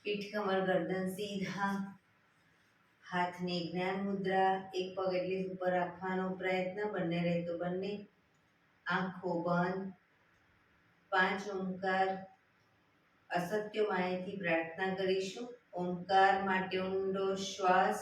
પીઠ કમર ગરદન સીધા, હાથની જ્ઞાન મુદ્રા, એક પગ એટલી ઉપર રાખવાનો પ્રયત્ન, બંને રહે તો બંને, આંખો બંધ. 5 ઓમકાર અસત્ય માયાથી પ્રાર્થના કરીશું. ઓમકાર માટે ઊંડો શ્વાસ.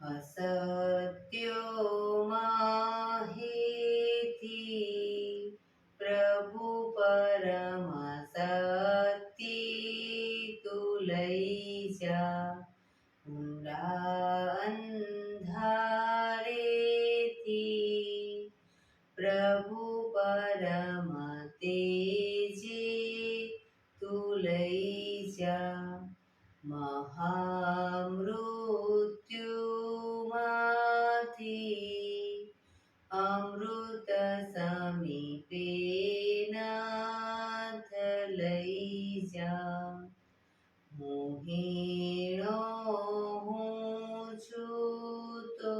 અસત્યો માહેતી પ્રભુ પરમ સત્ય તું લઈ જા, ઊંડા અંધારેથી પ્રભુ પરમ તેજે તું લઈ જા, મહામૃત્યુમાંથી અમૃત સમીપે નાથ લઈ જા, મોહિણો હું છું તો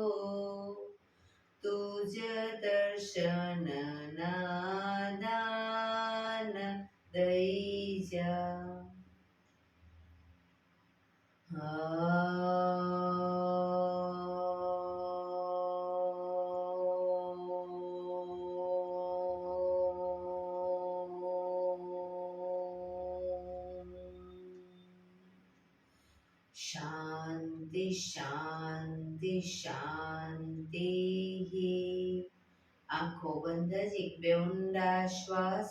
તુજ દર્શન ના દાન દઈ જા. શાંતિ શાંતિ શાંતિ. આંખો બંધ જ એક બે ઊંડા શ્વાસ.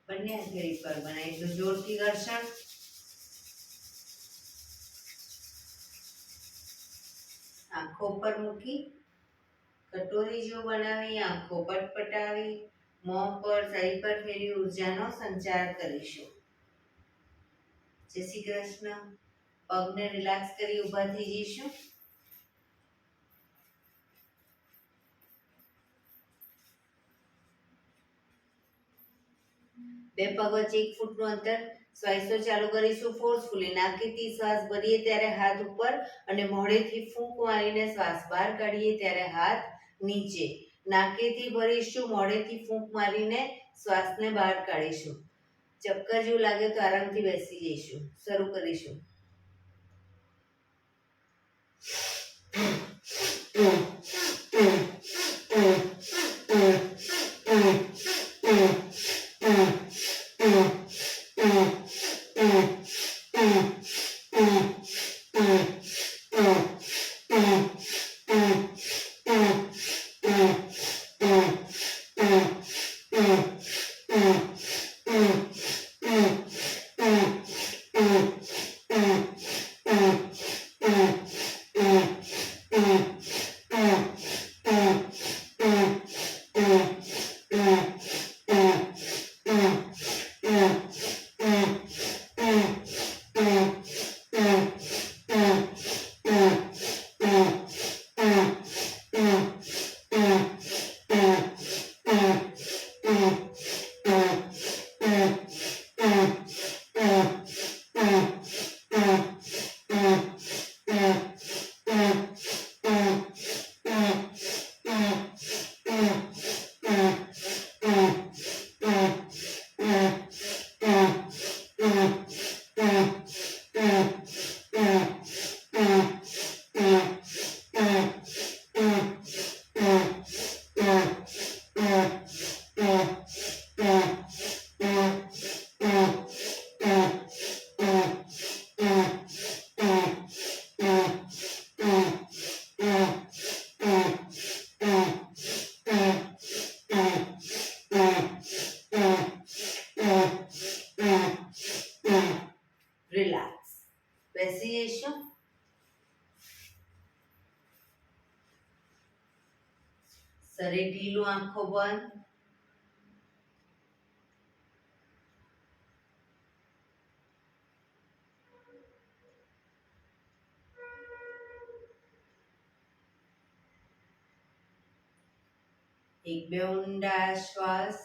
બંને હથેળી પર બનાવી દો જોરથી ઘર્ષણ. આંખો પર મૂકી કટોરી જેવું બનાવી આંખો પટપટાવી મોં પર શરીર પર ફેરવી ઉર્જાનો સંચાર કરીશું. જય શ્રી કૃષ્ણ. પગને રિલેક્સ કરી ઊભા થઈ જઈશું. બે પગ વચ્ચે 1 ફૂટનું અંતર. શ્વાસો ચાલુ કરીશું ફોર્સફુલી. નાકેથી શ્વાસ ભરીએ ત્યારે હાથ ઉપર અને મોઢેથી ફૂંક મારીને શ્વાસ બહાર કાઢીએ ત્યારે હાથ નીચે. નાકેથી ભરીશું, મોઢેથી ફૂંક મારીને શ્વાસને બહાર કાઢીશું. ચક્કર જેવું લાગે તો આરામથી બેસી જઈશું. શરૂ કરીશું. શરીર ઢીલું, આંખો બંધ. એક બે ઊંડા શ્વાસ.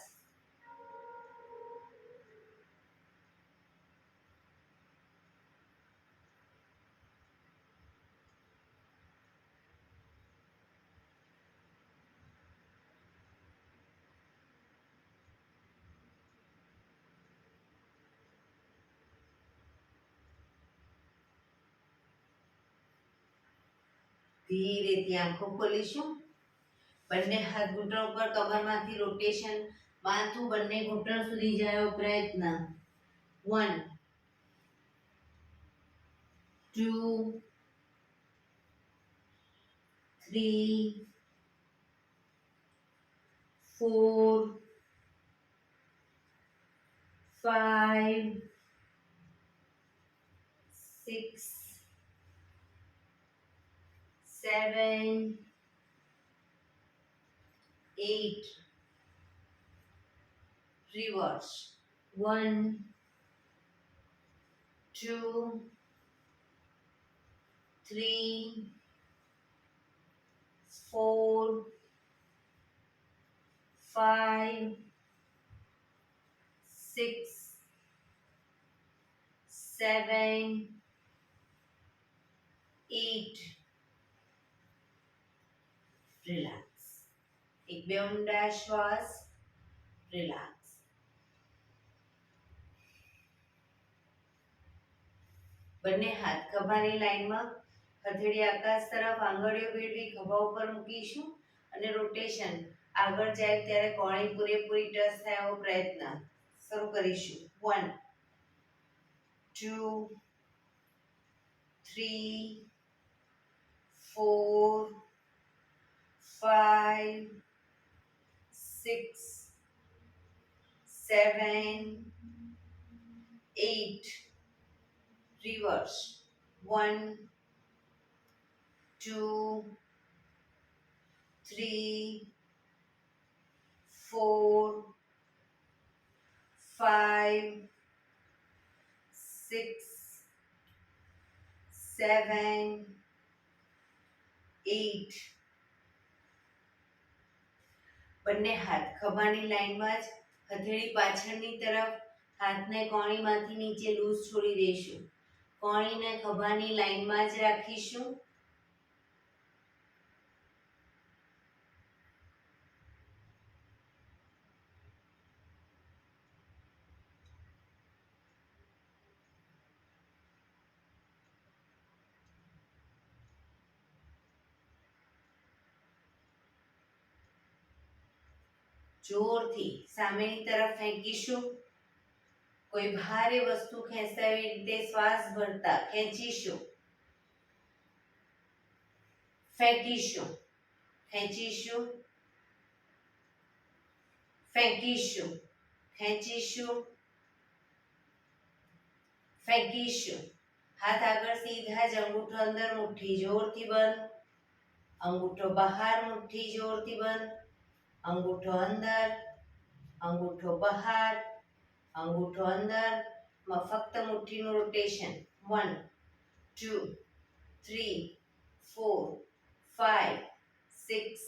ધીરેથી આંખો ખોલીશું. બંને હાથ ઘૂંટણ ઉપર, કમરમાંથી રોટેશન, માથું બંને ઘૂંટણ સુધી જાય એવો પ્રયત્ન. 1 2 3 4 5 6 7 8. Reverse. 1 2 3 4 5 6 7 8. રિલેક્સ. એક બે ઊંડા શ્વાસ. રિલેક્સ. બંને હાથ ખભાની લાઈનમાં, હથેળી આકાશ તરફ, આંગળીઓ ભેળવી ખભા ઉપર મૂકીશું અને રોટેશન આગળ જાય ત્યારે કોણી પૂરેપૂરી ટચ થાય એવો પ્રયત્ન. શરૂ કરીશું. 1 2 3 4 5 6 7 8. Reverse. 1 2 3 4 5 6 7 8. બંને હાથ ખભાની લાઈનમાં જ, હથેળી પાછળની તરફ, હાથને કોણીમાંથી નીચે લૂઝ છોડી દઈશું. કોણીને ખભાની લાઈનમાં જ રાખીશું. જોરથી સામેની તરફ ફેંકીશું. કોઈ ભારે વસ્તુ ખેંચતા એવી રીતે શ્વાસ ભરતા ખેંચીશું. ફેંકીશું. ખેંચીશું. ફેંકીશું. ખેંચીશું. ફેંકીશું. હાથ આગળ સીધા જ, અંગૂઠો અંદર, મુઠ્ઠી જોરથી બંધ. અંગૂઠો બહાર, મુઠ્ઠી જોરથી બંધ. અંગૂઠો અંદર, અંગૂઠો બહાર, અંગૂઠો અંદર. ફક્ત મુઠ્ઠીનું રોટેશન. 1 2 3 4 5 6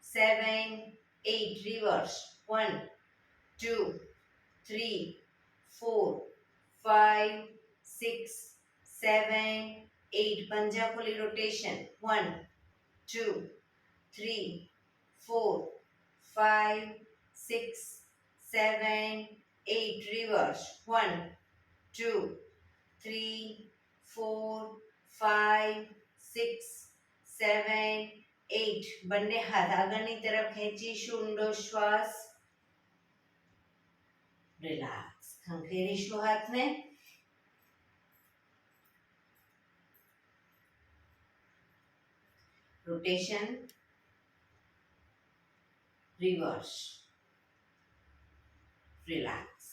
7 8. Reverse. 1 2 3 4 5 6 7 8. પંજા ખોલી રોટેશન. 1 2 3 4 5 6 7 8. Reverse. 1 2 3 4 5 6 7 8. બંને હાથ આગળની તરફ ખેંચીશું. ઊંડો શ્વાસ. રિલેક્સ. ખંખેરીશું હાથને. રોટેશન. રિવર્સ. રિલેક્સ.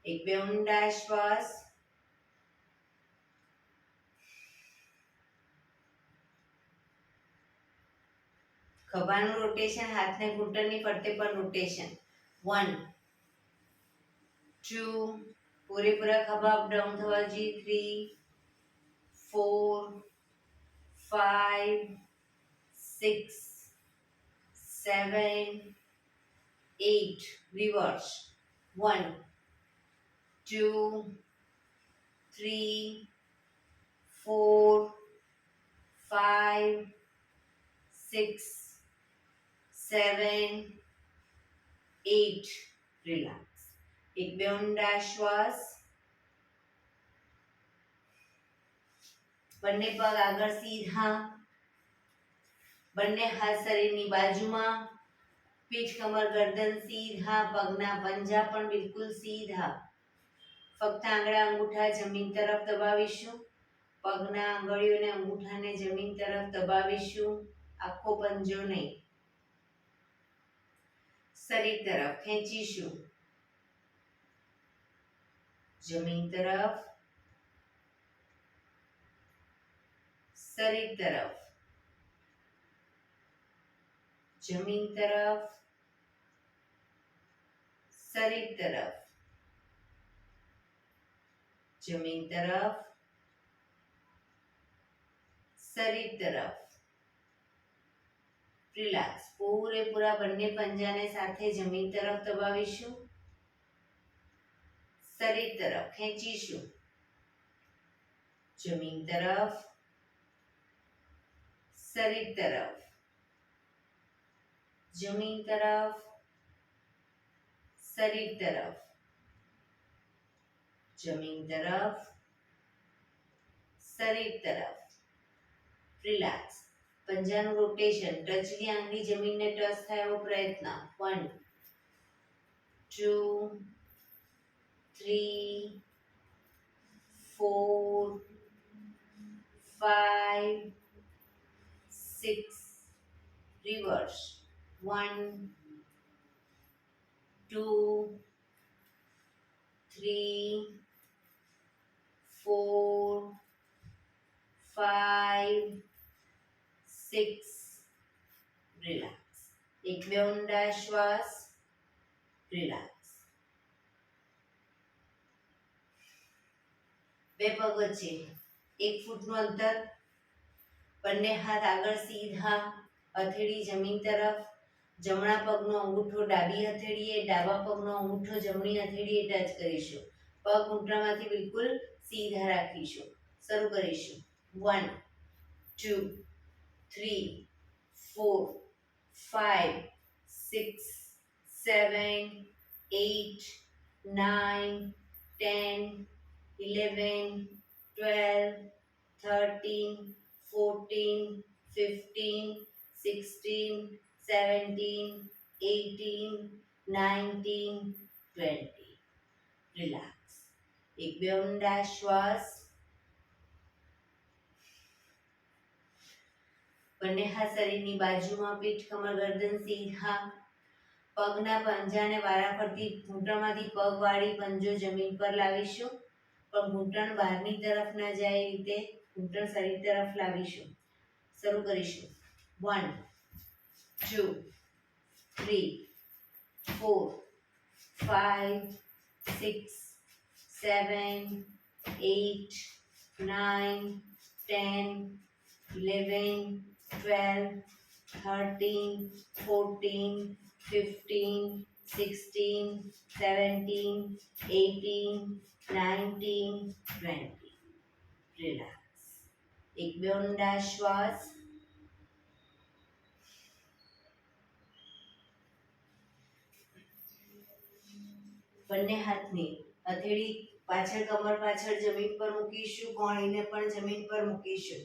એક બે ઊંડા શ્વાસ. ખભાનું રોટેશન, હાથને ઘૂંટણની ફરતે પણ રોટેશન. 1 2 પૂરેપૂરા ખભા અપ ડાઉન થવા જોઈએ. 3 4 5 6 7 8 રિવર્સ. 1 2 3 4 5 6 7 8 રિલેક્સ. એક બે ઊંડા શ્વાસ. બંને પગ આગળ સીધા, બંને હાથ શરીરની બાજુમાં, પીઠ કમર ગરદન સીધા, પગના પંજા પણ બિલકુલ સીધા. ફક્ત આંગળા અંગૂઠા જમીન તરફ દબાવીશું. પગના આંગળીઓને અંગૂઠાને જમીન તરફ દબાવીશું, આખો પંજો નહીં. શરીર તરફ ખેંચીશું, જમીન તરફ, શરીર તરફ, જમીન તરફ, શરીર તરફ, જમીન તરફ, શરીર તરફ. રિલેક્સ. પૂરેપૂરા બંને પંજાને સાથે જમીન તરફ દબાવીશું, શરીર તરફ ખેંચીશું, જમીન તરફ, શરીર તરફ, જમીન તરફ, શરીર તરફ, જમીન તરફ, શરીર તરફ. રિલેક્સ. પંજાનું રોટેશન, ટચની આંગળી જમીનને ટચ થાય એવો પ્રયત્ન. 1 2 3 4 5 6 રિવર્સ. 1 2 3 4 5 6 રિલેક્સ. એક બે ઊંડા શ્વાસ. રિલેક્સ. બે પગ વચ્ચે 1 ફૂટનું અંતર. બંને હાથ આગળ સીધા, હથેળી જમીન તરફ. જમણા પગનો અંગૂઠો ડાબી હથેળીએ, ડાબા પગનો અંગૂઠો જમણી હથેળીએ ટચ કરીશું. પગ ઘૂંટણમાંથી બિલકુલ સીધા રાખીશું. શરૂ કરીશું. 1 2 3 4 5 6 7 8 9 10 11 12 13 14 15 16 17 18 19 20. રિલેક્સ. એક બે ઊંડા શ્વાસ. બંને હાથ શરીરની બાજુમાં, પીઠ કમર ગરદન સીધા. પગના પંજાને વારાફરતી ઘૂંટણમાંથી પગ વાળી પંજો જમીન પર લાવીશું, પણ ઘૂંટણ બહારની તરફ ન જાય એ રીતે ઘૂંટણ શરીર તરફ લાવીશું. શરૂ કરીશું. 1 2 3 4 5 6 7 8 9 10 11 12 13 14 15 16 17 18 19 20. રિલેક્સ. એક બે ઊંડા શ્વાસ. બંને હાથની હથેળી પાછળ કમર પાછળ જમીન પર મૂકીશું, કોણીને પણ જમીન પર મૂકીશું.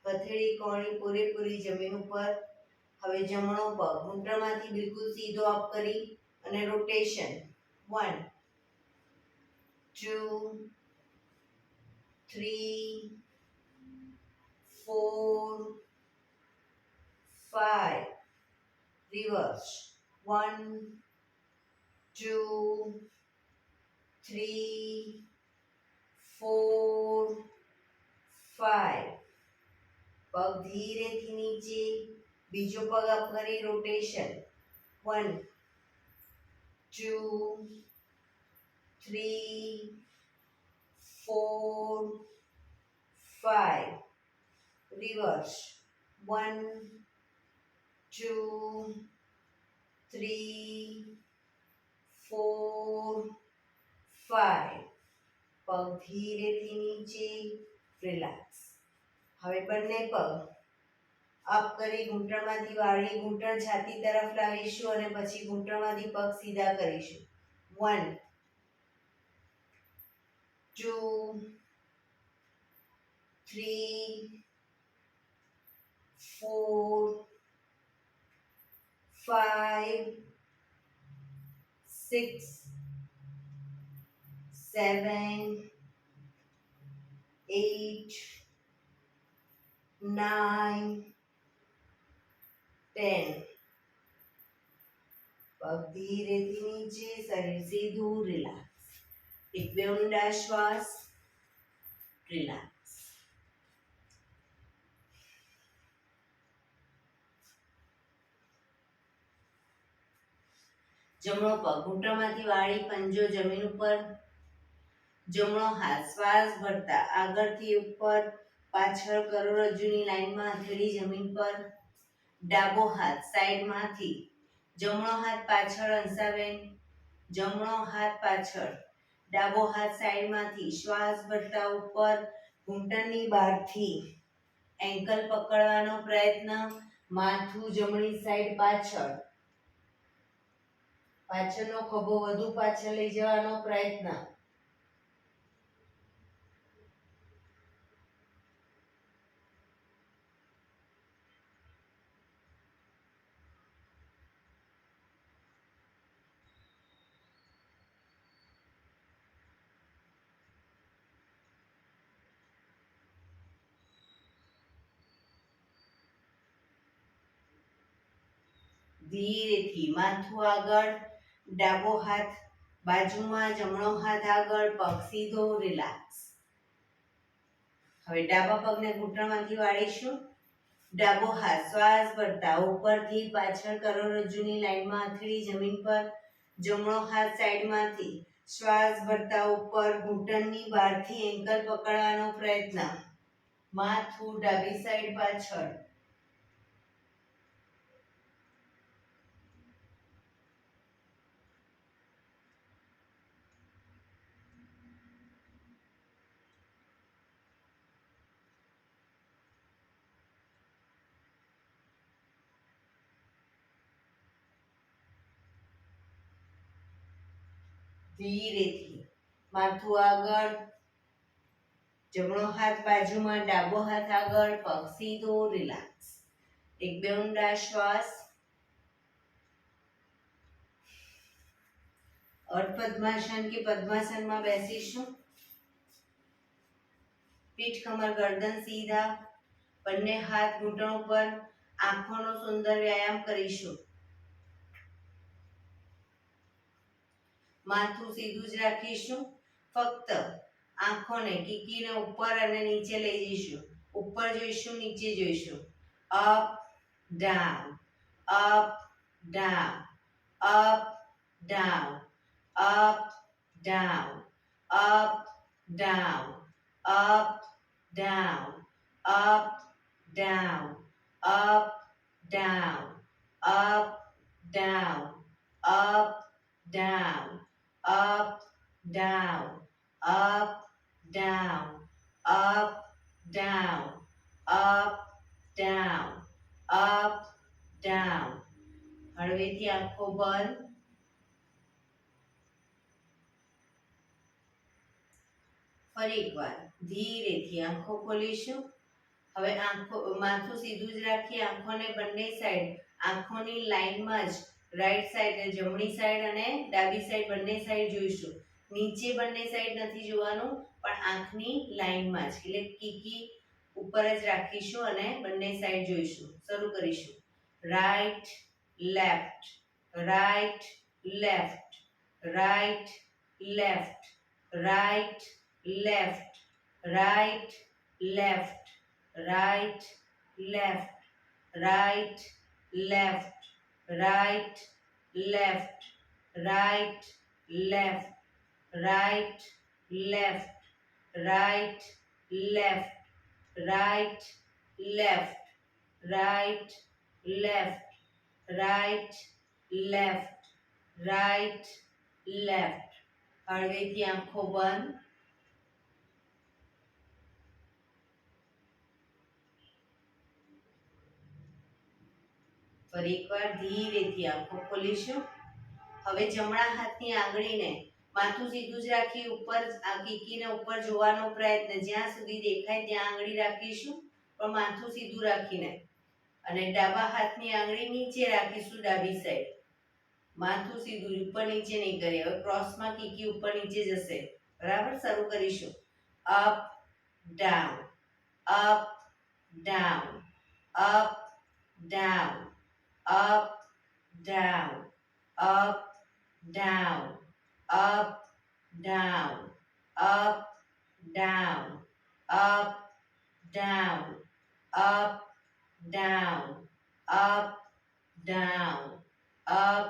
હથેળી કોણી પૂરેપૂરી જમીન ઉપર. હવે જમણો પગ ઘૂંટણમાંથી બિલકુલ સીધો અપ કરી અને રોટેશન. 1 2 3 4 5 રિવર્સ. 1 2 3 4 5. પગ ધીરેથી નીચે, બીજો પગ અપ કરી રોટેશન. 1 2 3 4 5. રિવર્સ. 1 2 3 4 5. પગ ધીરેથી નીચે, રિલેક્સ. હવે બંને પગ અપ કરી ઘૂંટણમાંથી વાળી ઘૂંટણ છાતી તરફ લાવીશું અને પછી ઘૂંટણમાંથી પગ સીધા કરીશું. 1 2 3 4 5 6 7 8 9 10. પગ ધીરેથી નીચે, શરીર સીધું, રિલેક્સ. એક બે ઊંડા શ્વાસ, રિલેક્સ. જમણો પગ ઘૂંટણમાંથી વાળી પંજો જમીન ઉપર, જમણો હાથ શ્વાસ ભરતા આગળથી ઉપર પાછળ કરોડરજ્જુની લાઈનમાં હથેળી જમીન પર, ડાબો હાથ સાઈડમાંથી, જમણો હાથ પાછળ હંસાવેન, જમણો હાથ પાછળ, ડાબો હાથ સાઈડમાંથી, શ્વાસ ભરતા ઉપર, ઘૂંટણની બહારથી એન્કલ પકડવાનો પ્રયત્ન, માથું જમણી સાઈડ પાછળ, પાછળનો ખભો વધુ પાછળ લઈ જવાનો પ્રયત્ન. ધીરેથી માથું આગળ, ડાબો હાથ બાજુમાં, જમણો હાથ આગળ, પગ સીધો, રિલેક્સ. હવે ડાબા પગને ઘૂંટણમાંથી વાળીશું. ડાબો હાથ શ્વાસ ભરતા ઉપરથી પાછળ કરોડરજ્જુની લાઈનમાં હથેળી જમીન પર, જમણો હાથ સાઈડમાંથી, શ્વાસ ભરતા ઉપર, ઘૂંટણની બહારથી એન્કલ પકડવાનો પ્રયત્ન, માથું ડાબી સાઈડ પાછળ. ધીરેથી માથું આગળ, જમણો હાથ બાજુમાં, ડાબો હાથ આગળ, પગ સીધો, રિલેક્સ. એક બે ઊંડા શ્વાસ. અર્ધ પદ્માસન કે પદ્માસનમાં બેસીશું. પીઠ કમર ગરદન સીધા, બંને હાથ ઘૂંટણ ઉપર, આંખોનો સુંદર વ્યાયામ કરીશું. માથું સીધું જ રાખીશું. ફક્ત આંખોને કીકીને ઉપર અને નીચે લઈ જઈશું. ઉપર જોઈશું, નીચે જોઈશું. Up down, up down, up down, up down, up down, up down, up down, up down, up down, up down, up, down, up, down, up, down, up, down, up, down. હળવેથી આંખો બંધ. ફરી એકવાર ધીરેથી આંખો ખોલીશું. હવે માથું સીધું જ રાખી આંખોને બંને સાઈડ, આંખોની લાઈનમાં જ રાઈટ સાઈડ, જમણી સાઈડ અને ડાબી સાઈડ બંને સાઈડ જોઈશું. નીચે બંને સાઈડ નથી જોવાનું, પણ આંખની લાઈનમાં જ, એટલે કીકી ઉપર જ રાખીશું અને બંને સાઈડ જોઈશું. શરૂ કરીશું. Right left, right left, right left, right left, right left, right left, right, left, right, left, right, left, right, left, right, left, right, left, right, left, right, left, right, left. હળવેથી આંખો બંધ. ફરી એકવાર ધીરેથી આંખો ખોલીશું. હવે જમણા હાથની આંગળીને માથું સીધું જ રાખી ઉપર કીકીને ઉપર જોવાનો પ્રયત્ન, જ્યાં સુધી દેખાય ત્યાં આંગળી રાખીશું, પણ માથું સીધું રાખીને. અને ડાબા હાથની આંગળી નીચે રાખીશું ડાબી સાઈડ. માથું સીધું, ઉપર નીચે નહીં કરીએ. હવે ક્રોસમાં કીકી ઉપર નીચે જશે. બરાબર, શરૂ કરીશું. Up down, up down, up down, up down, up down, up, down, up, down, up, down, up, down, up, down, up,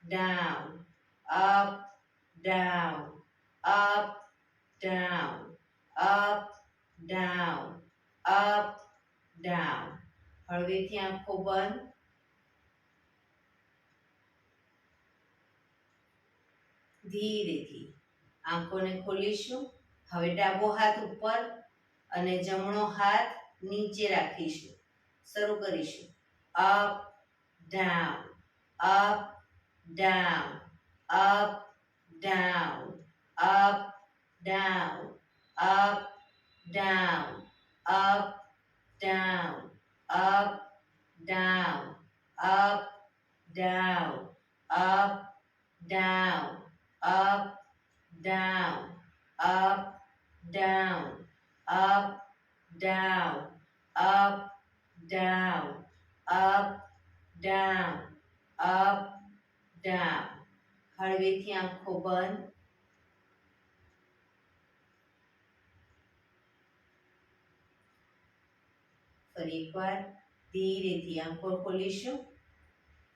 down, up, down, up, down, up, down, up, down. હળવેથી આંખો બંધ. ધીરેથી આંખોને ખોલીશું. હવે ડાબો હાથ ઉપર અને જમણો હાથ નીચે રાખીશું. શરૂ કરીશું. Up down, up down, up down, up down, up down, up down, up down, up down, up down, up, down, up, down, up, down, up, down, up, down, up, down. હળવેથી આંખો બંધ. ફરી એકવાર ધીરેથી આંખો ખોલીશું.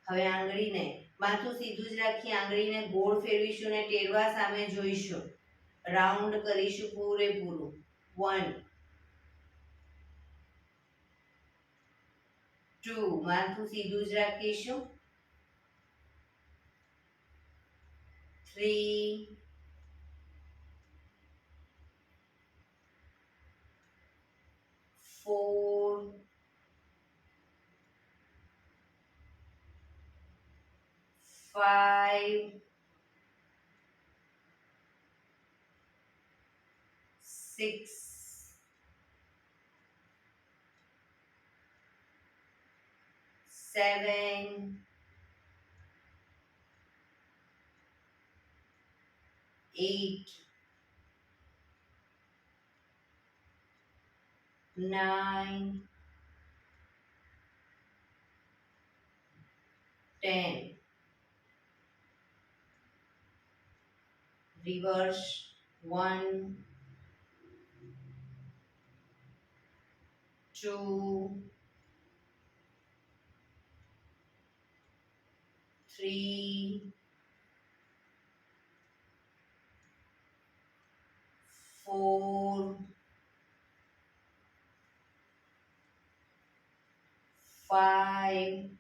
હવે આંગળીને માથું સીધું જ રાખી આંગળીને ગોળ ફેરવીશું અને ટેરવા સામે જોઈશું. રાઉન્ડ કરીશું પૂરેપૂરું. 1 2, માથું સીધું જ રાખીશું. 3 4 5 6 7 8 9 10. Reverse. 1 2 3 4 5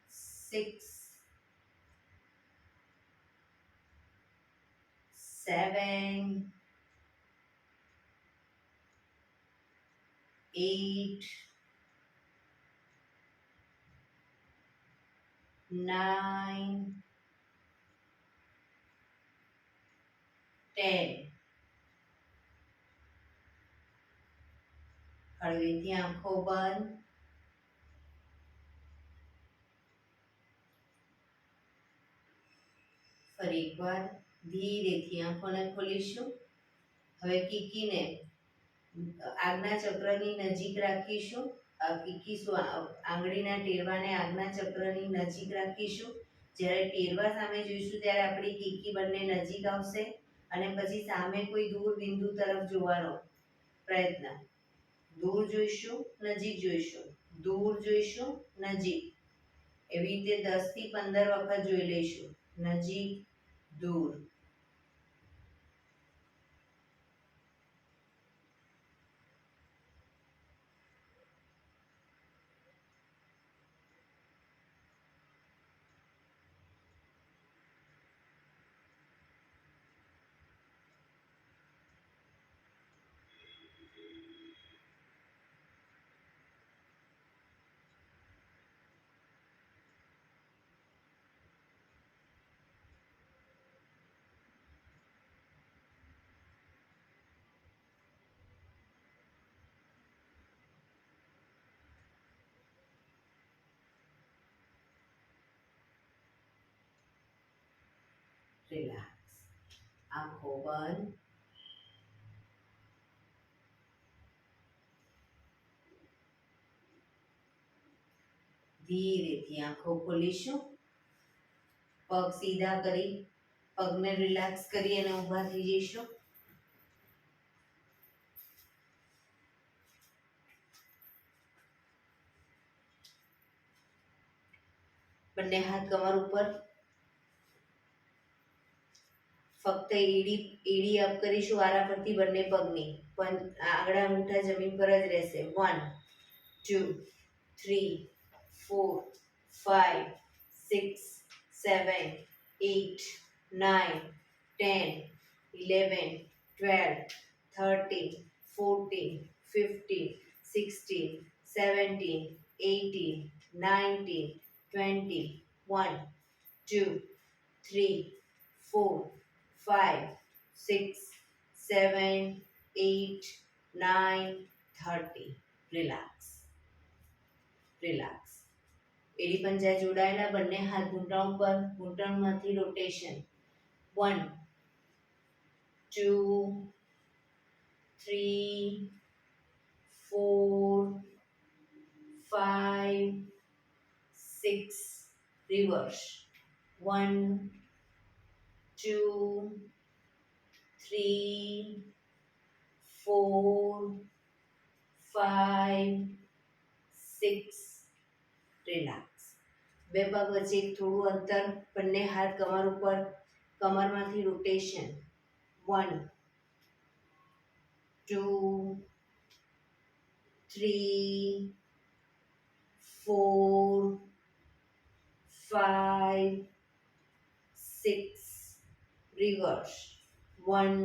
6 7 8 9 10. હળવેથી આંખો બંધ. ફરી એકવાર ધીરેથી આંખોને ખોલીશું. હવે કીકીને આજ્ઞા ચક્રની નજીક રાખીશું. કીકી આંગળીના ટેરવાને આજ્ઞા ચક્રની નજીક રાખીશું. જ્યારે ટેરવા સામે જોઈશું ત્યારે આપણી કીકી બંને નજીક આવશે અને પછી સામે કોઈ દૂર બિંદુ તરફ જોવાનો. પ્રયત્ન. દૂર જોઈશું, નજીક જોઈશું, દૂર જોઈશું, નજીક. એવી રીતે 10 થી 15 વખત જોઈ લઈશું. નજીક, દૂર. રિલેક્સ. આંખો બંધ. ધીરેથી આંખો ખોલીશું. પગ સીધા કરી પગને રિલેક્સ કરી અને ઊભા થઈ જઈશું. બંને હાથ કમર ઉપર. ફક્ત એડી અપ કરીશું વારા પરથી બંને પગની. પણ આંગળા અંગૂઠા જમીન પર જ રહેશે. 1 2 3 4 5 6 7 8 9 10 11 12 13 14 15 16 17 18 19 20 1 2 3 4 5 6 7 8 9 30. રિલેક્સ. રિલેક્સ. એડી પંજા જોડાયેલા. બંને હાથ ઘૂંટણ ઉપર. ઘૂંટણમાંથી રોટેશન. 1 2 3 4 5 6. રિવર્સ. 1 2 3 4 5 6. રિલેક્સ. બે પગ વચ્ચે થોડું અંતર. બંને હાથ કમર ઉપર. કમરમાંથી રોટેશન. 1 2 3 4 5 6. રિવર્સ. 1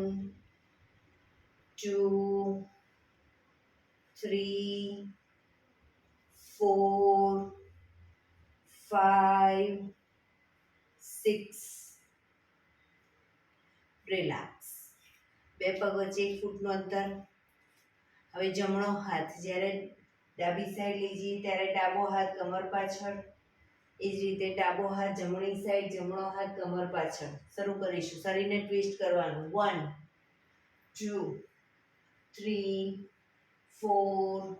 2 3 4 5 6. રિલેક્સ. બે પગ વચ્ચે 1 ફૂટનું અંતર. હવે જમણો હાથ. જ્યારે ડાબી સાઈડ લઈ જઈએ ત્યારે ડાબો હાથ કમર પાછળ. એ જ રીતે ડાબો હાથ જમણી સાઈડ, જમણો હાથ કમર પાછળ. શરૂ કરીશું. શરીરને ટ્વિસ્ટ કરવાનું. 1 2 3 4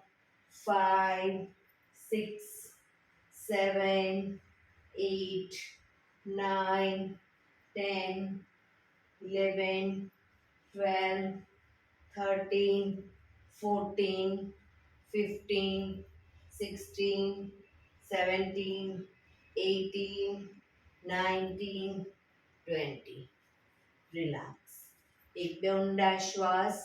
5 6 7 8 9 10 11 12 13 14 15 16 17 18 19 20. રિલેક્સ. એક બે ઊંડા શ્વાસ.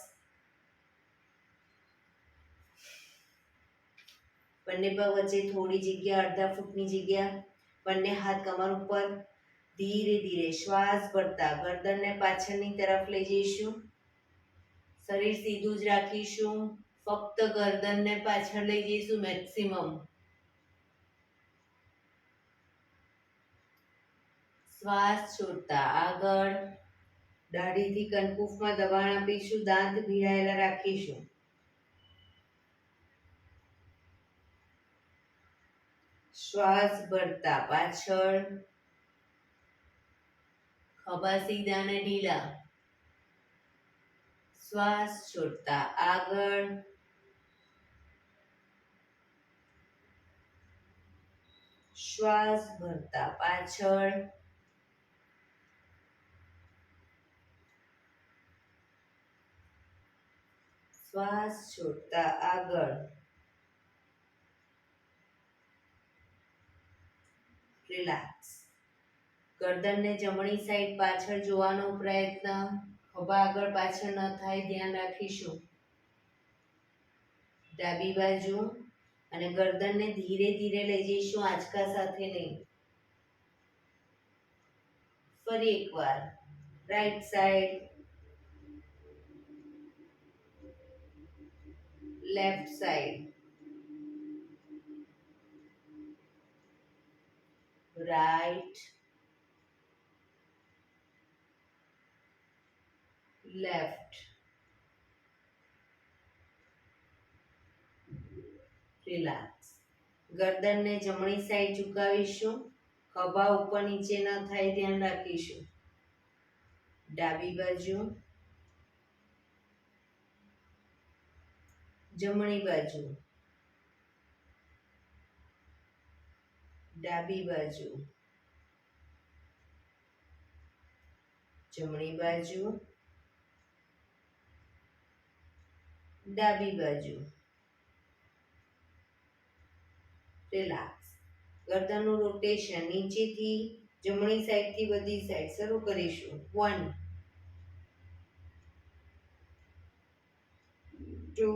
બંને પગ વચ્ચે થોડી જગ્યા, અડધા ફૂટની જગ્યા. બંને હાથ કમર ઉપર. ધીરે ધીરે શ્વાસ ભરતા ગરદનને પાછળની તરફ લઈ જઈશું. શરીર સીધું જ રાખીશું. ફક્ત ગરદનને પાછળ લઈ જઈશું મેક્સિમમ. શ્વાસ છોડતા આગળ. દાઢીથી કનકુફમાં દબાણ આપીશું. દાંત ભીડાયેલા રાખીશું. શ્વાસ ભરતા પાછળ. ખભા સીધા અને ઢીલા. શ્વાસ છોડતા આગળ. શ્વાસ ભરતા પાછળ. શ્વાસ છોડતા આગળ. રિલેક્સ. ગરદનને જમણી સાઈડ પાછળ જોવાનો પ્રયત્ન. ખભા આગળ પાછળ ન થાય ધ્યાન રાખીશું. ડાબી બાજુ અને ગરદનને ધીરે ધીરે લઈ જઈશું, આંચકા સાથે નહીં. ફરી એકવાર right side, left side, right, left. Relax. ગરદનને જમણી સાઈડ ઝુકાવીશું, ખભા ઉપર નીચે ન થાય ધ્યાન રાખીશું. ડાબી બાજુ, જમણી બાજુ, ડાબી બાજુ, જમણી બાજુ, ડાબી બાજુ. રિલેક્સ. ગરદનનું રોટેશન નીચેથી જમણી સાઈડથી બધી સાઈડ શરૂ કરીશું. 1 2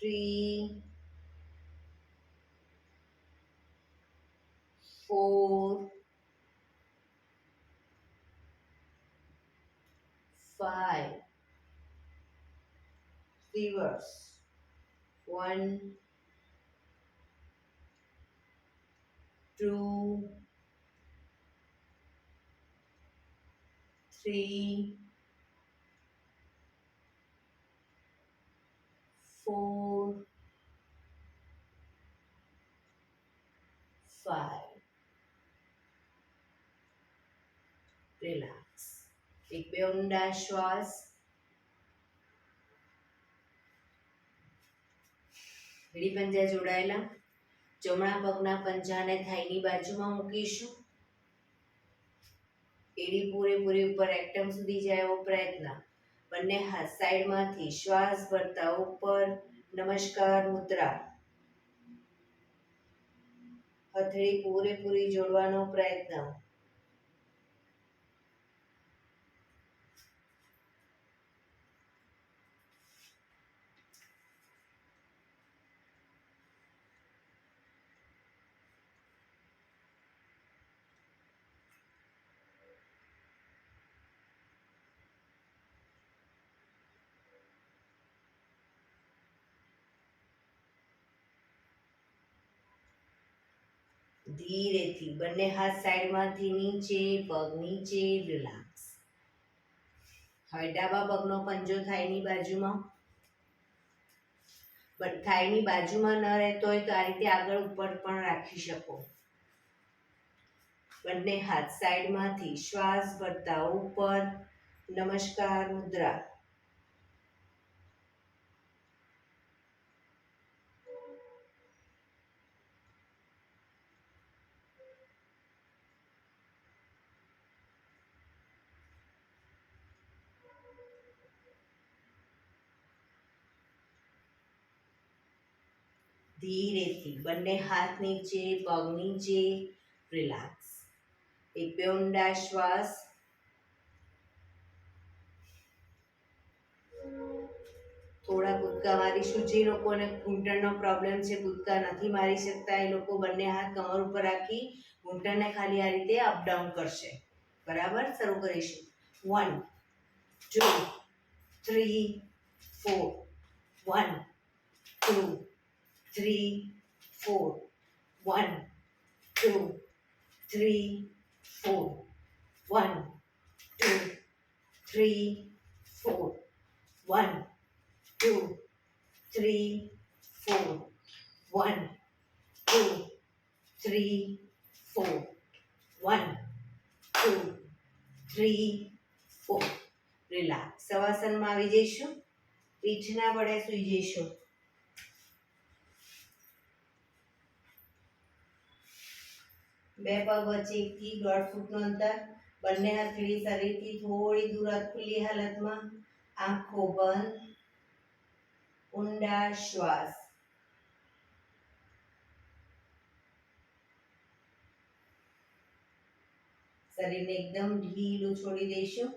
3 4 5. Reverse. 1 2 3 4 5. રિલેક્સ. એક બે ઊંડા શ્વાસ. એડી પંજા જોડાયેલા. જમણા પગના પંજાને થાઈની બાજુમાં મૂકીશું. એડી પૂરેપૂરી ઉપર રેક્ટમ સુધી જાય એવો પ્રયત્ન. બંને હાથ સાઈડમાંથી શ્વાસ ભરતા ઉપર નમસ્કાર મુદ્રા. હથેળી પૂરેપૂરી જોડવાનો પ્રયત્ન. ધીરેથી બંને હાથ સાઈડમાંથી નીચે, પગ નીચે. રિલેક્સ. હવે ડાબા પગનો પંજો થાઈની બાજુમાં. થાઈની બાજુમાં ન રહેતો હોય તો આ રીતે આગળ ઉપર પણ રાખી શકો. બંને હાથ સાઈડમાંથી શ્વાસ ભરતા ઉપર નમસ્કાર મુદ્રા. ધીરેથી બંને હાથ નીચે, પગ નીચે. રિલેક્સ. એક બે ઊંડા શ્વાસ. થોડા કૂદકા મારીશું. જે લોકોને ઘૂંટણનો પ્રોબ્લેમ છે, કૂદકા નથી મારી શકતા, એ લોકો બંને હાથ કમર ઉપર રાખી ઘૂંટણને ખાલી આ રીતે અપડાઉન કરશે. બરાબર. શરૂ કરીશું. 1 2 3 4 1 2 3 4 1 2 3 4 1 2 3 4 1 2 3 4 1 2 3 4 1 2 3 4. રિલેક્સ. શવાસનમાં આવી જઈશું. પીઠના વડે સૂઈ જઈશું. બે પગ વચ્ચે 1 થી 1.5 ફૂટનું અંતર. બંને હથેળી શરીરથી થોડી દૂર ખુલ્લી હાલતમાં, આંખો બંધ, ઊંડા શ્વાસ. શરીરને એકદમ ઢીલું છોડી દઈશું.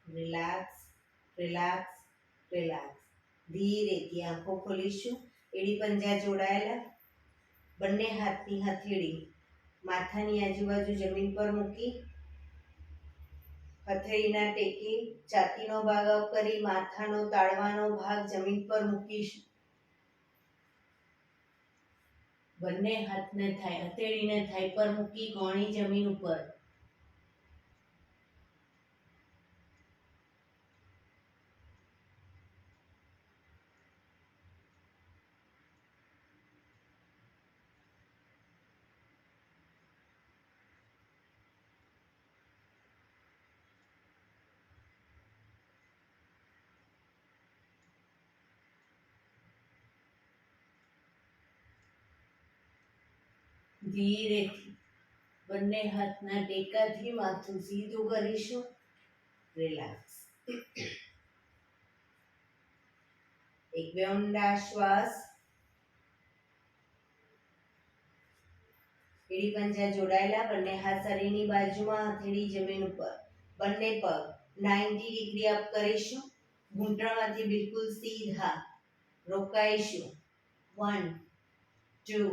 Relax, relax, relax. ધીરેથી આંખો ખોલીશું. એડી પંજા જોડાયેલા. બંને હાથની હથેળી માથાની આજુબાજુ જમીન પર મૂકી, હથેળીના ટેકે છાતીનો ભાગ અપ કરી માથાનો તાળવાનો ભાગ જમીન પર મૂકીશું. બંને હાથને હથેળીને થાઈ પર મૂકી ગોણી જમીન ઉપર. ધીરેથી બંને હાથના ટેકાથી માથું સીધું કરીશું. રિલેક્સ. એક બે ઊંડા શ્વાસ. એડી પંજા જોડાયેલા. બંને હાથ શરીરની બાજુમાં, હથેળી જમીન ઉપર. બંને પગ 90 ડિગ્રી અપ કરીશું. ઘૂંટણમાંથી બિલકુલ સીધા. રોકાઈશું. 1 2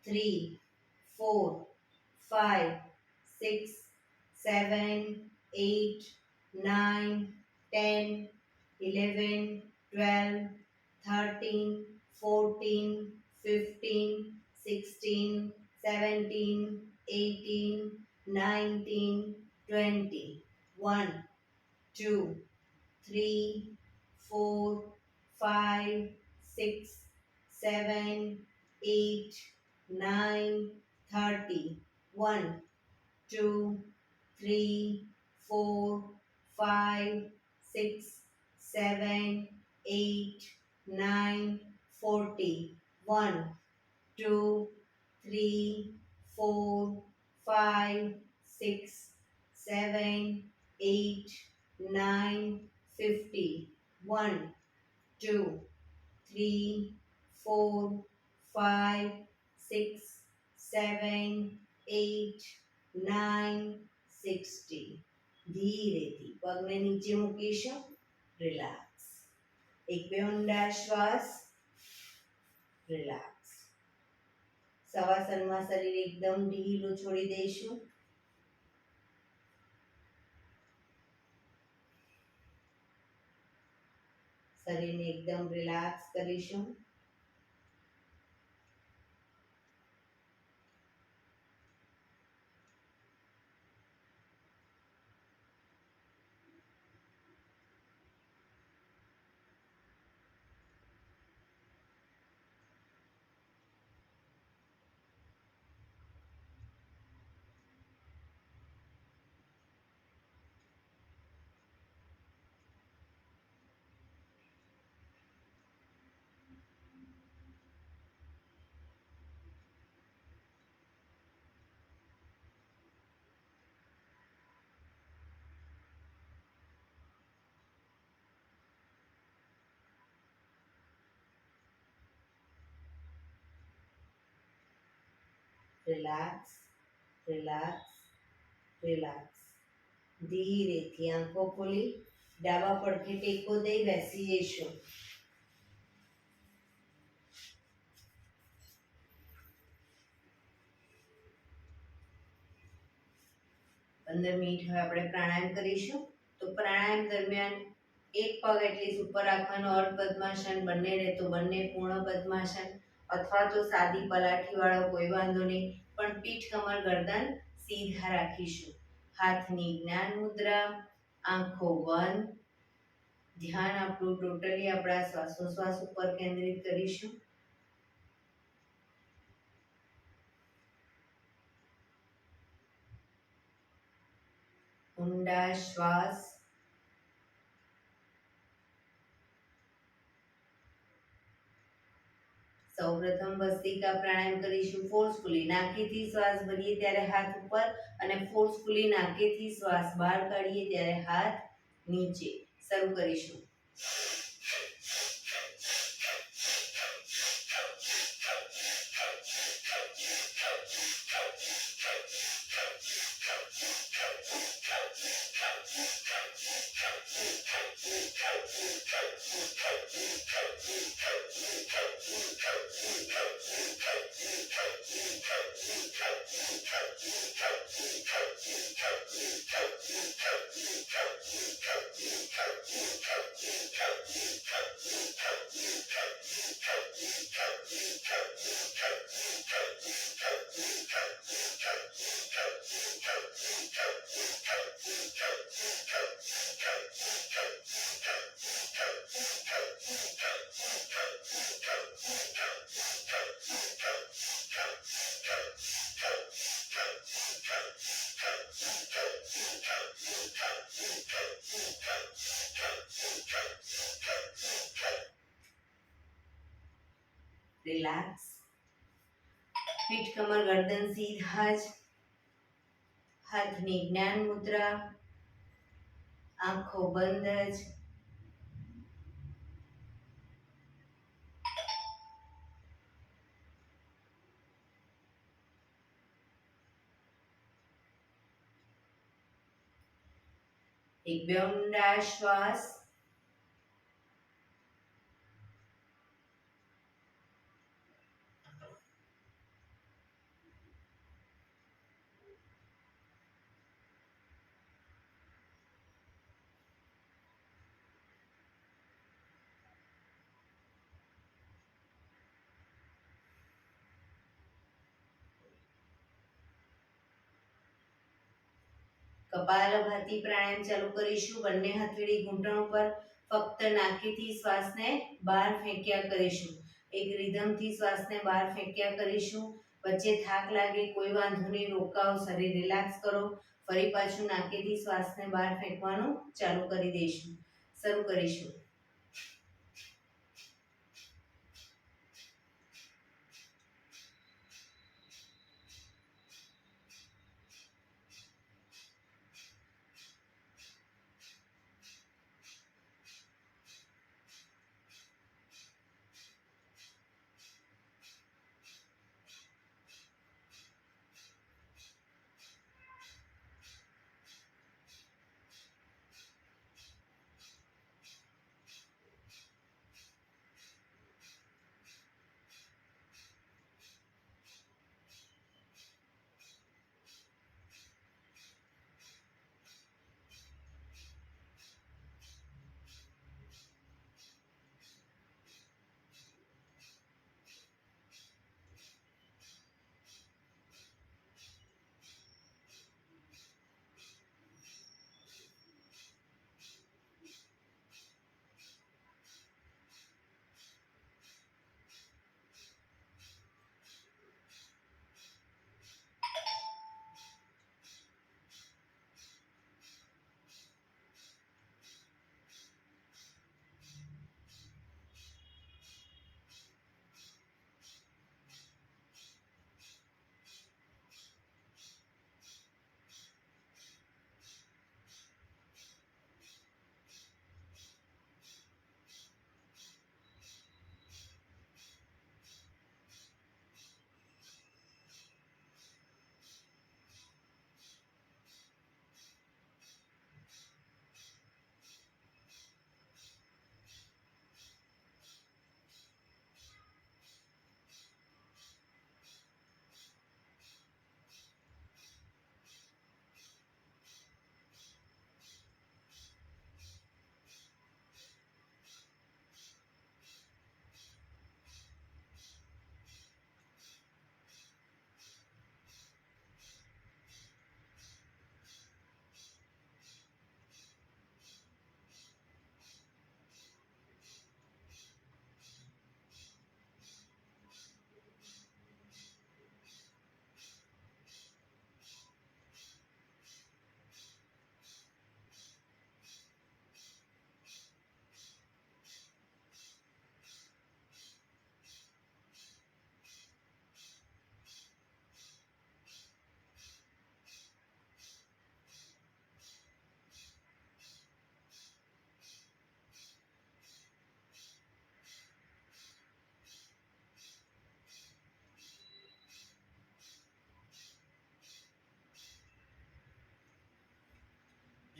3 4 5 6 7 8 9 10 11 12 13 14 15 16 17 18 19 20 1 2 3 4 5 6 7 8 9 30 1 2 3 4 5 6 7 8 9 40 1 2 3 4 5 6 7 8 9 50 1 2 3 4 5 6 7 8 9 60. ધીરેથી પગને નીચે મૂકીશું. રિલેક્સ. એક બે ઊંડા શ્વાસ. રિલેક્સ. શવાસનમાં શરીર એકદમ ઢીલું છોડી દઈશું. શરીરને એકદમ રિલેક્સ કરીશું. Relax, relax, relax. ધીરેથી આંખો ખોલી ડાબા પડખે ટેકો દઈ બેસી જઈશું. 15 મિનિટ હવે આપણે પ્રાણાયામ કરીશું. તો પ્રાણાયામ દરમિયાન એક પગ એટલીસ્ટ ઉપર રાખવાનો અર્ધ પદ્માસન, બંને રહે તો બંને પૂર્ણ પદ્માસન, અથવા તો સાદી પલાઠી વાળો કોઈ વાંધો નહીં, પણ પીઠ કમર ગરદન સીધા રાખીશું. હાથની જ્ઞાન મુદ્રા, આંખો બંધ, ધ્યાન આપણું ટોટલી આપણા શ્વાસોશ્વાસ ઉપર કેન્દ્રિત કરીશું. ઊંડા શ્વાસ. સૌપ્રથમ ભસ્ત્રિકા પ્રાણાયામ કરીશું ફોર્સફુલી. નાકેથી શ્વાસ ભરીએ ત્યારે હાથ ઉપર અને ફોર્સફુલી નાકેથી શ્વાસ બહાર કાઢીએ ત્યારે હાથ નીચે. શરૂ કરીશું. રિલેક્સ. પીઠ કમર ગરદન સીધા જ. હાથની જ્ઞાન મુદ્રા, આંખો બંધ જ. એક બે ઊંડા શ્વાસ. કપાલભાતિ પ્રાણાયામ ચાલુ કરીશું. બંને હથેળી ઘૂંટણ ઉપર, ફક્ત નાકેથી શ્વાસને બહાર ફેંક્યા કરીશું. એક રિધમથી શ્વાસને બહાર ફેંક્યા કરીશું. વચ્ચે થાક લાગે કોઈ વાંધો નહીં, રોકાઓ, શરીર રિલેક્સ કરો. ફરી પાછું નાકેથી શ્વાસને બહાર ફેંકવાનું ચાલુ કરી દઈશું. શરૂ કરીશું.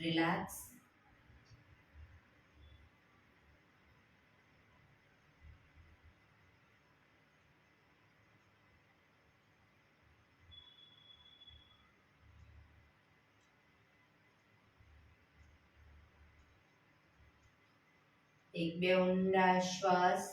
રિલેક્સ. એક બે ઊંડા શ્વાસ.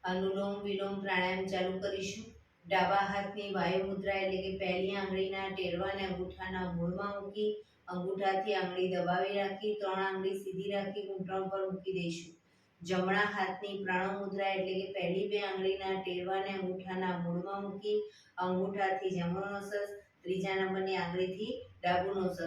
અનુલોમ વિલોમ પ્રાણાયામ ચાલુ કરીશું. ડાબા હાથની વાયુ મુદ્રા એટલે કે પહેલી આંગળીના ટેરવાને અંગૂઠાના મૂળમાં મૂકી અંગૂઠાથી આંગળી દબાવી રાખી 3 આંગળી સીધી રાખી ઘૂંટણ પર મૂકી દઈશું. જમણા હાથની પ્રણવ મુદ્રા એટલે કે પહેલી 2 આંગળીના ટેરવાને અંગૂઠાના મૂળમાં મૂકી અંગૂઠાથી જમણો નોસસ, ત્રીજા નંબરની આંગળીથી ડાબુ નોસસ,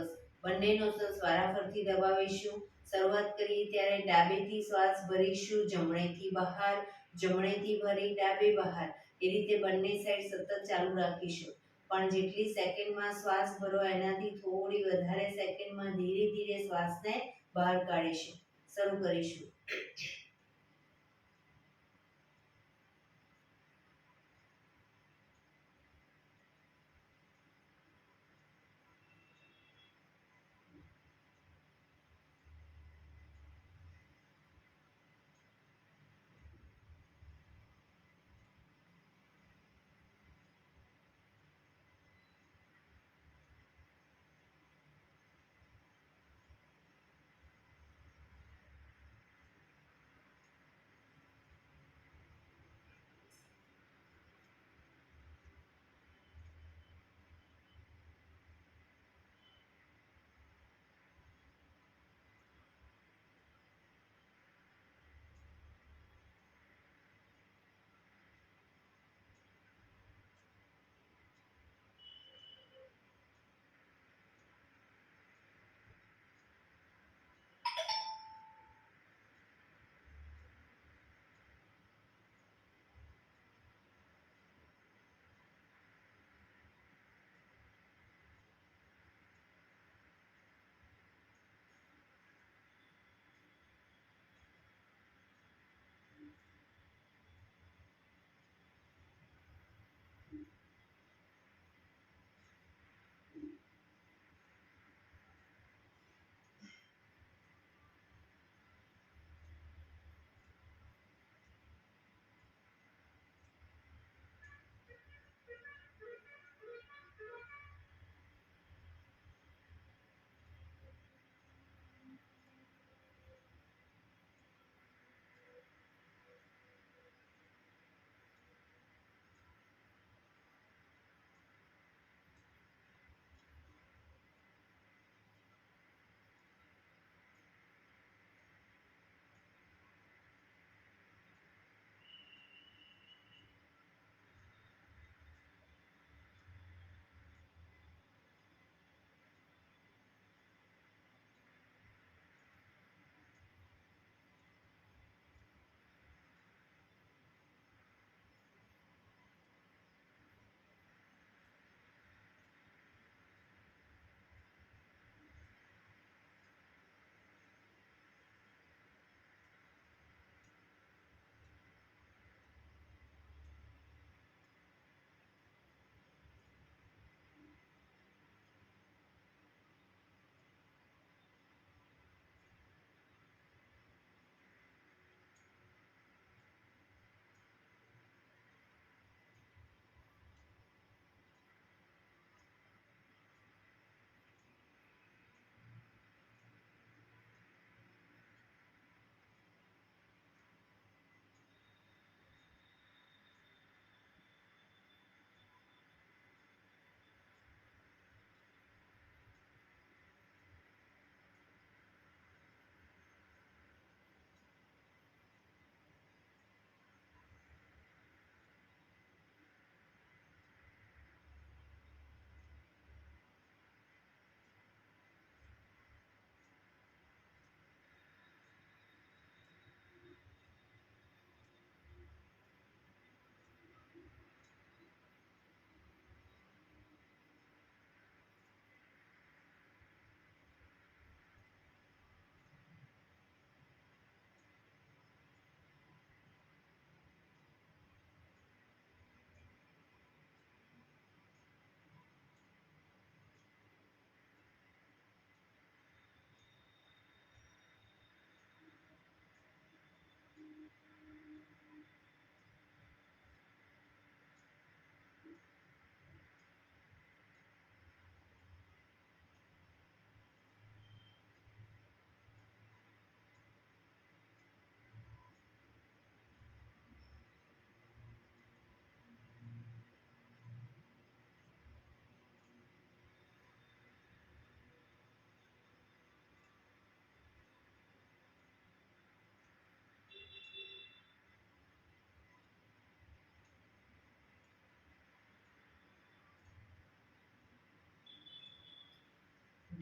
બંને નોસસ વારાફરતી દબાવીશું. શરૂઆત કરીએ ત્યારે ડાબેથી શ્વાસ ભરીશું, જમણેથી બહાર, જમણેથી ભરી ડાબે બહાર. એ રીતે બંને સાઈડ સતત ચાલુ રાખીશું. પણ જેટલી સેકન્ડમાં શ્વાસ ભરો એનાથી થોડી વધારે સેકન્ડમાં ધીરે ધીરે શ્વાસને બહાર કાઢીશું. શરૂ કરીશું.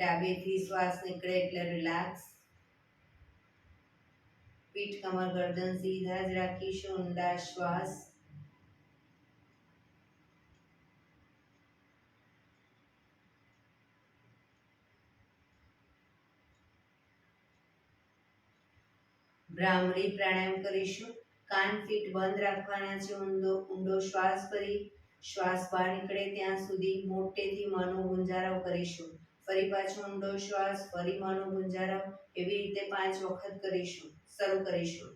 ડાબેથી શ્વાસ નીકળે એટલે રિલેક્સ. પીઠ કમર ગરદન સીધા જ રાખીશું. ઊંડા શ્વાસ. ભ્રામરી પ્રાણાયામ કરીશું. કાન ફીટ બંધ રાખવાના છે. ઊંડો શ્વાસ ભરી શ્વાસ બહાર નીકળે ત્યાં સુધી મોટેથી મોંનો ગુંજારવ કરીશું. ફરી પાછો ઊંડો શ્વાસ, ફરી મોંનો ગુંજારવ. એવી રીતે 5 વખત કરીશું. શરૂ કરીશું.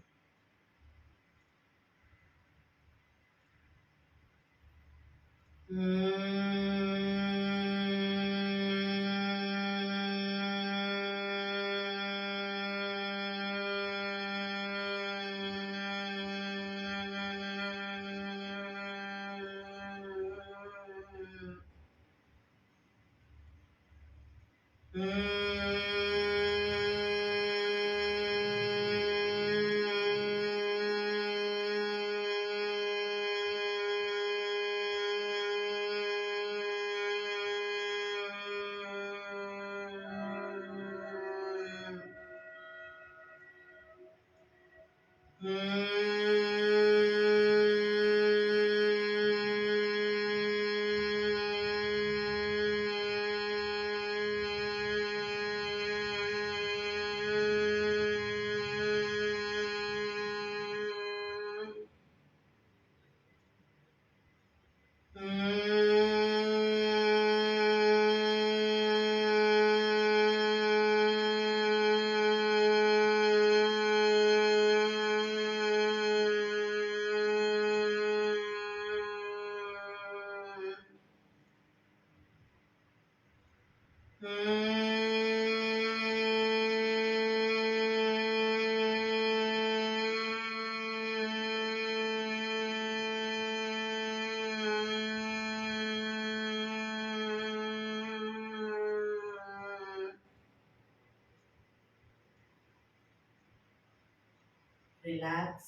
રિલેક્સ.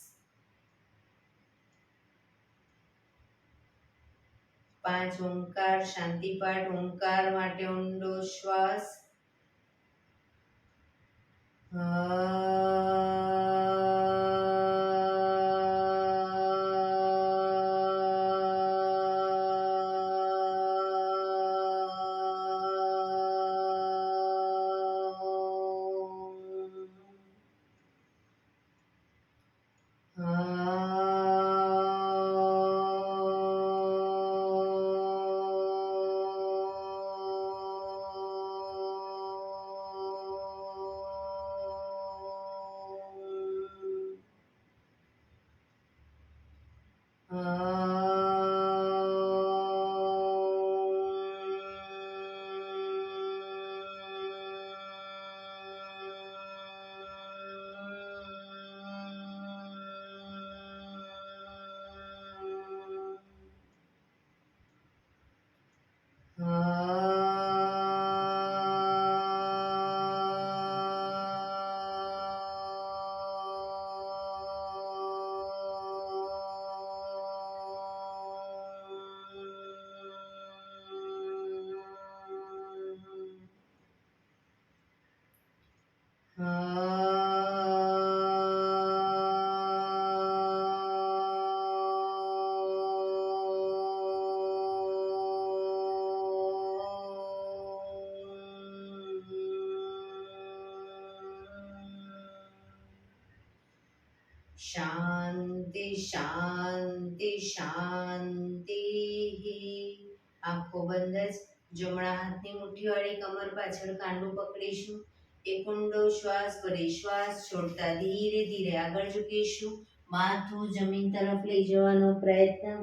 5 ઓમકાર શાંતિ પાઠ. ઓમકાર માટે ઊંડો શ્વાસ. શાંતિ શાંતિ શાંતિ. આંખો બંધ જ જમણા હાથની મુઠ્ઠી વાળી કમર પાછળ કાંડું પકડીશું. એક ઊંડો શ્વાસ ભરી શ્વાસ છોડતા ધીરે ધીરે આગળ ઝૂકીશું. માથું જમીન તરફ લઈ જવાનો પ્રયત્ન.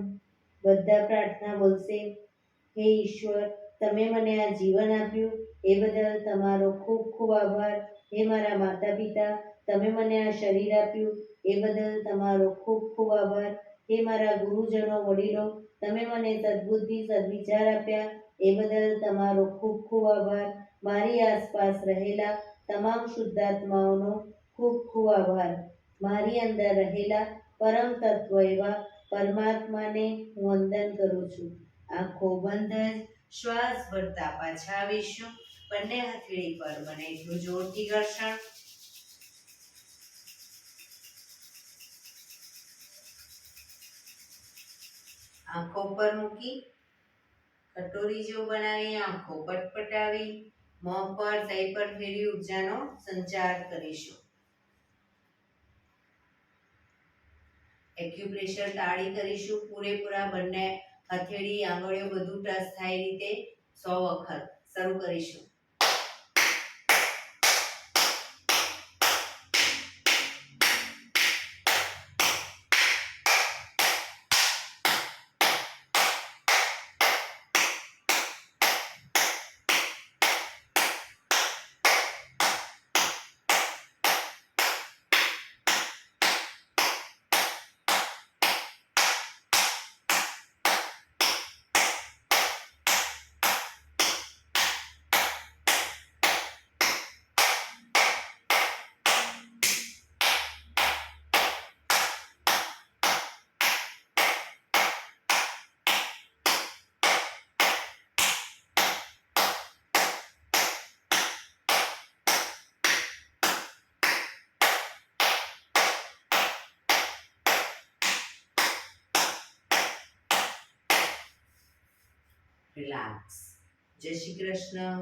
બધા પ્રાર્થના બોલશે. હે ઈશ્વર, તમે મને આ જીવન આપ્યું એ બદલ તમારો ખૂબ ખૂબ આભાર. હે મારા માતા પિતા, તમે મને આ શરીર આપ્યું એ બદલ તમારો ખૂબ ખૂબ આભાર. હે મારા ગુરુજનો વડીલો, તમે મને સદબુદ્ધિ સદવિચાર આપ્યા એ બદલ તમારો ખૂબ ખૂબ આભાર. મારી આસપાસ રહેલા તમામ શુદ્ધાત્માઓનો ખૂબ ખૂબ આભાર. મારી અંદર રહેલા પરમ તત્વ એવા પરમાત્માને હું વંદન કરું છું. આંખો બંધ જ શ્વાસ ભરતા પાછા આવીશું. બંને હથેળી પર બને એટલું જોરથી ઘર્ષણ. આંખો પર મૂકી કટોરી જેવું બનાવી આંખો પટપટાવી મોં પર તઈ પર ફેરવી ઉર્જાનો સંચાર કરીશું. એક્યુપ્રેશર તાળી કરીશું પૂરેપૂરા બંને હથેળી આંગળીઓ બધું ટચ થાય રીતે 100 વખત. શરૂ કરીશું. રિલેક્સ. જય શ્રી કૃષ્ણ.